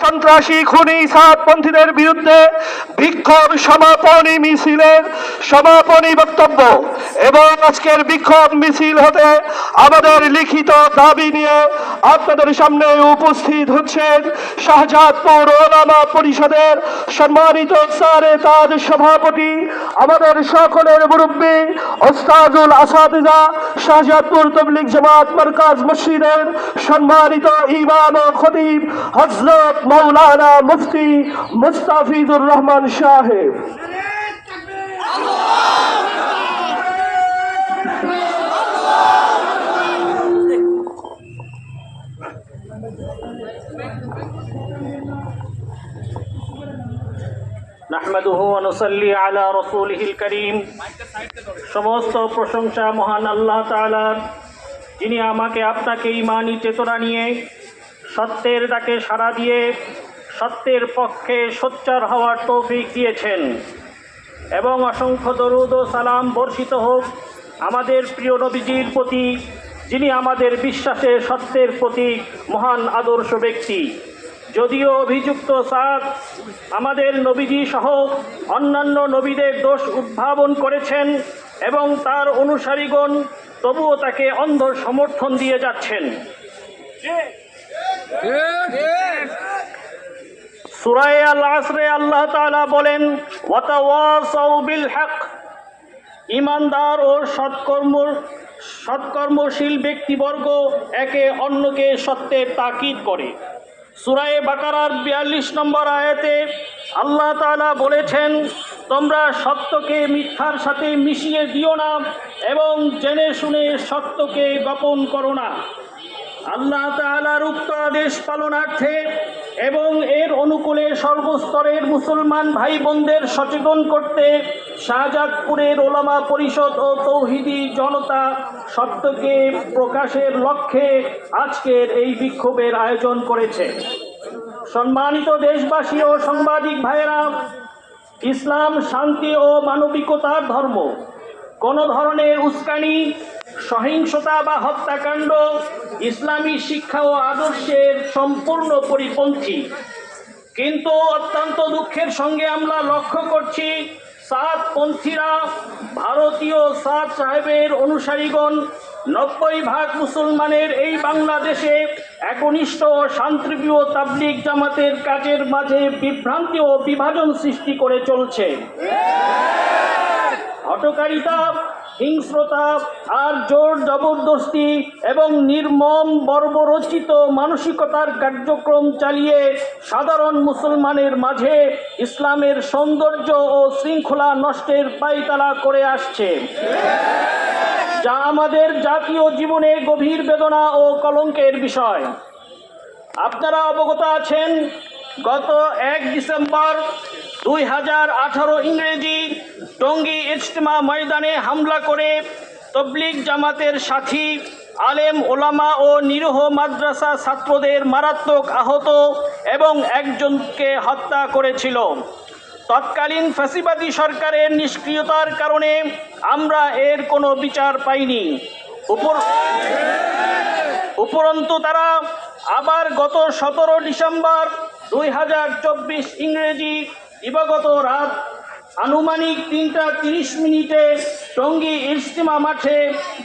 সন্ত্রাসী খুনি সাতপন্থীদের বিরুদ্ধে বিক্ষোভ সমাপনী মিছিলের সমাপনী বক্তব্য এবং আজকের বিক্ষোভ মিছিল হতে আমাদের লিখিত দাবি নিয়ে আপনাদের সামনে উপস্থিত হচ্ছেন শাহজাদপুর ওলামা পরিষদের সম্মানিত সারে তাজ সভাপতি, আমাদের সকলের মুরব্বী ওস্তাজুল আসাতিজা, শাহজাদপুর তবলিগ জামাত মারকাজ মসজিদের সম্মানিত ইমাম ও খতিব হযরত মাওলানা মুফতি মুস্তাফিজুর রহমান সাহেব। নাহমাদুহু ওয়া নুসাল্লি আলা রাসূলিহিল কারীম। সমস্ত প্রশংসা মহান আল্লাহ তাআলার, যিনি আমাকে আপনাকে ঈমানি চেতনা নিয়ে সত্যের ডাকে সাড়া দিয়ে সত্যের পক্ষে সোচ্চার হওয়ার তৌফিক দিয়েছেন। এবং অসংখ্য দরুদ ও সালাম বর্ষিত হোক আমাদের প্রিয় নবীজির প্রতি, যিনি আমাদের বিশ্বাসের সত্যের প্রতীক, মহান আদর্শ ব্যক্তি। যদিও অভিযুক্ত সাদ আমাদের নবীজি সহ অন্যান্য নবীদের দোষ উদ্ভাবন করেছেন এবং তার অনুসারীগণ তবুও তাকে অন্ধ সমর্থন দিয়ে যাচ্ছেন। সূরা আল আসরে আল্লাহ তাআলা বলেন, ওয়াতাওয়াসাউ বিল হক। ঈমানদার ও সৎকর্মশীল ব্যক্তিবর্গ একে অন্যকে সত্যের তাকিদ করে। সূরা বাকারার ৪২ নম্বর আয়াতে আল্লাহ তাআলা বলেছেন, তোমরা সত্যকে মিথ্যার সাথে মিশিয়ে দিও না এবং জেনে শুনে সত্যকে গোপন করো না। আল্লাহ তাআলার উক্ত আদেশ পালনার্থে এবং এর অনুকূলে সর্বস্তরের মুসলমান ভাই বোনদের সচেতন করতে শাহজাদপুরের ওলামা পরিষদ ও তৌহিদি জনতা সত্যকে প্রকাশের লক্ষ্যে আজকের এই বিক্ষোভের আয়োজন করেছে। সম্মানিত দেশবাসী ও সাংবাদিক ভাইয়েরা, ইসলাম শান্তি ও মানবিকতার ধর্ম। কোনো ধরনের উস্কানি, সহিংসতা বা হত্যাকাণ্ড ইসলামী শিক্ষা ও আদর্শের সম্পূর্ণ পরিপন্থী। কিন্তু অত্যন্ত দুঃখের সঙ্গে আমরা লক্ষ্য করছি, সাতপন্থীরা, ভারতীয় সাদ সাহেবের অনুসারীগণ ৯০% মুসলমানের এই বাংলাদেশে একনিষ্ঠ ও শান্তিপ্রিয় তাবলিগ জামাতের কাজের মাঝে বিভ্রান্তি ও বিভাজন সৃষ্টি করে চলছে। হঠকারিতা, হিংস্রতা আর জোর জবরদস্তি এবং নির্মম বর্বরচিত মানসিকতার কার্যক্রম চালিয়ে সাধারণ মুসলমানের মাঝে ইসলামের সৌন্দর্য ও শৃঙ্খলা নষ্টের পায়তারা করে আসছে, যা আমাদের জাতীয় জীবনে গভীর বেদনা ও কলঙ্কের বিষয়। আপনারা অবগত আছেন, গত ১ ডিসেম্বর ২০১৮ ইংরেজি টঙ্গী ইজতেমা ময়দানে হামলা করে তবলিগ জামাতের সাথী আলেম ওলামা ও নিরীহ মাদ্রাসা ছাত্রদের মারাত্মক আহত এবং একজনকে হত্যা করেছিল। তৎকালীন ফ্যাসিবাদী সরকারের নিষ্ক্রিয়তার কারণে আমরা এর কোনো বিচার পাইনি। উপরন্তু তারা আবার গত ১৭ ডিসেম্বর ২০২৪ ইংরেজি দিবাগত রাত আনুমানিক ৩টা ৩০ টঙ্গী ইজতেমা মাঠে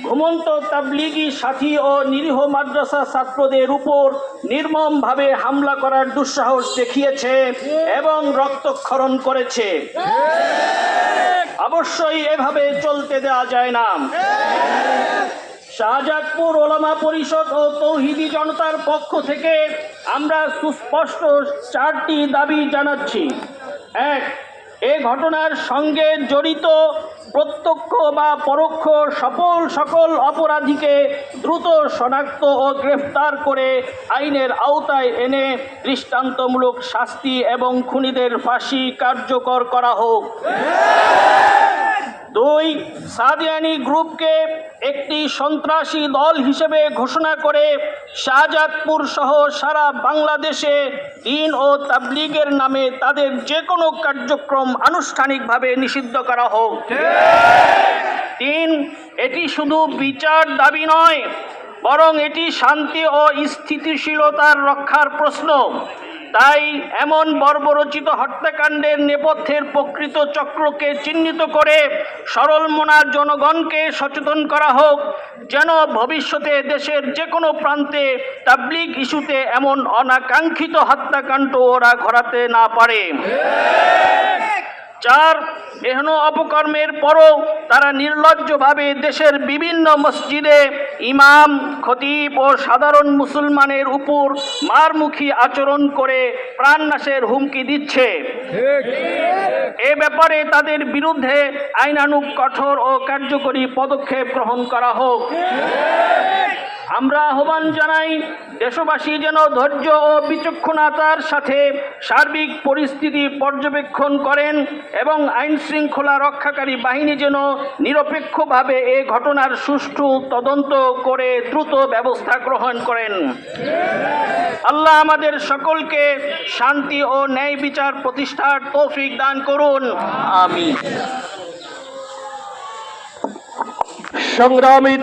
ঘুমন্ত তাবলিগি সাথী ও নিরীহ মাদ্রাসা ছাত্রদের উপর নির্মমভাবে হামলা করার দুঃসাহস দেখিয়েছে এবং রক্তক্ষরণ করেছে। অবশ্যই এভাবে চলতে দেওয়া যায় না। শাহজাদপুর ওলামা পরিষদ ও তৌহিদি জনতার পক্ষ থেকে আমরা সুস্পষ্ট 4টি দাবি জানাচ্ছি। ১. এ ঘটনার সঙ্গে জড়িত প্রত্যক্ষ বা পরোক্ষ সকল অপরাধীকে দ্রুত শনাক্ত ও গ্রেফতার করে আইনের আওতায় এনে দৃষ্টান্তমূলক শাস্তি এবং খুনিদের ফাঁসি কার্যকর করা হোক। ২. সাদিয়ানি গ্রুপকে একটি সন্ত্রাসী দল হিসেবে ঘোষণা করে শাহজাদপুর সহ সারা বাংলাদেশে দ্বীন ও তাবলীগের নামে তাদের যে কোনো কার্যক্রম আনুষ্ঠানিকভাবে নিষিদ্ধ করা হোক। ৩. এটি শুধু বিচার দাবি নয়, বরং এটি শান্তি ও স্থিতিশীলতার রক্ষার প্রশ্ন। তাই এমন বর্বরচিত হত্যাকাণ্ডের নেপথ্যের প্রকৃত চক্রকে চিহ্নিত করে সরল মনা জনগণকে সচেতন করা হোক, যেন ভবিষ্যতে দেশের যে কোনো প্রান্তে তাবলিগ ইস্যুতে এমন অনাকাঙ্ক্ষিত হত্যাকাণ্ড ওরা ঘটাতে না পারে। 4, এহেন অপকর্মের পরও তারা নির্লজ্জভাবে দেশের বিভিন্ন মসজিদে ইমাম, খতিব ও সাধারণ মুসলমানের উপর মারমুখী আচরণ করে প্রাণনাশের হুমকি দিচ্ছে। এ ব্যাপারে তাদের বিরুদ্ধে আইনানুগ কঠোর ও কার্যকরী পদক্ষেপ গ্রহণ করা হোক। আমরা আহ্বান জানাই, দেশবাসী যেন ধৈর্য ও বিচক্ষণতার সাথে সার্বিক পরিস্থিতি পর্যবেক্ষণ করেন এবং আইন শৃঙ্খলা রক্ষাকারী বাহিনী যেন নিরপেক্ষভাবে এ ঘটনার সুষ্ঠু তদন্ত করে দ্রুত ব্যবস্থা গ্রহণ করেন। আল্লাহ আমাদের সকলকে শান্তি ও ন্যায় বিচার প্রতিষ্ঠার তৌফিক দান করুন। আমিন। সংগ্রামী